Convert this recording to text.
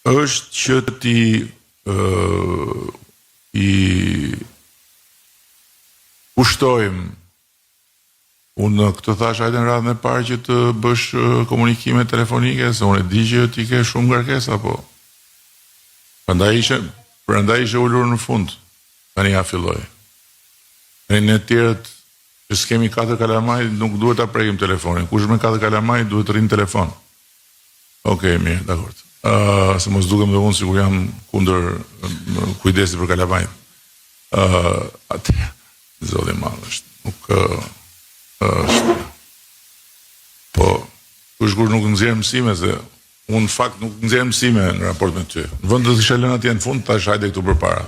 është që ti i ushtojmë. Unë këtë thash hajde në radhën e parë që të bësh komunikime telefonike, se unë e di që ti ke shumë ngarkesa, po. Prandaj ishe ullur në fund. Tani ja filloj. Ne tjerët që s'kemi 4 kalamaj, nuk duhet ta prekim telefonin. Kush me 4 kalamaj duhet të rinë telefon. Okej, mirë, dakord. Se mos dukem dhe unë sikur jam kundër kujdesi për kalamajt. Atë zoti i madh është. Nuk po, kush kur nuk nxjerr mësime, se unë në fakt nuk nxjerr mësime në raport me ty. Në vend të isha lënë atje në fund, tash hajde këtu përpara.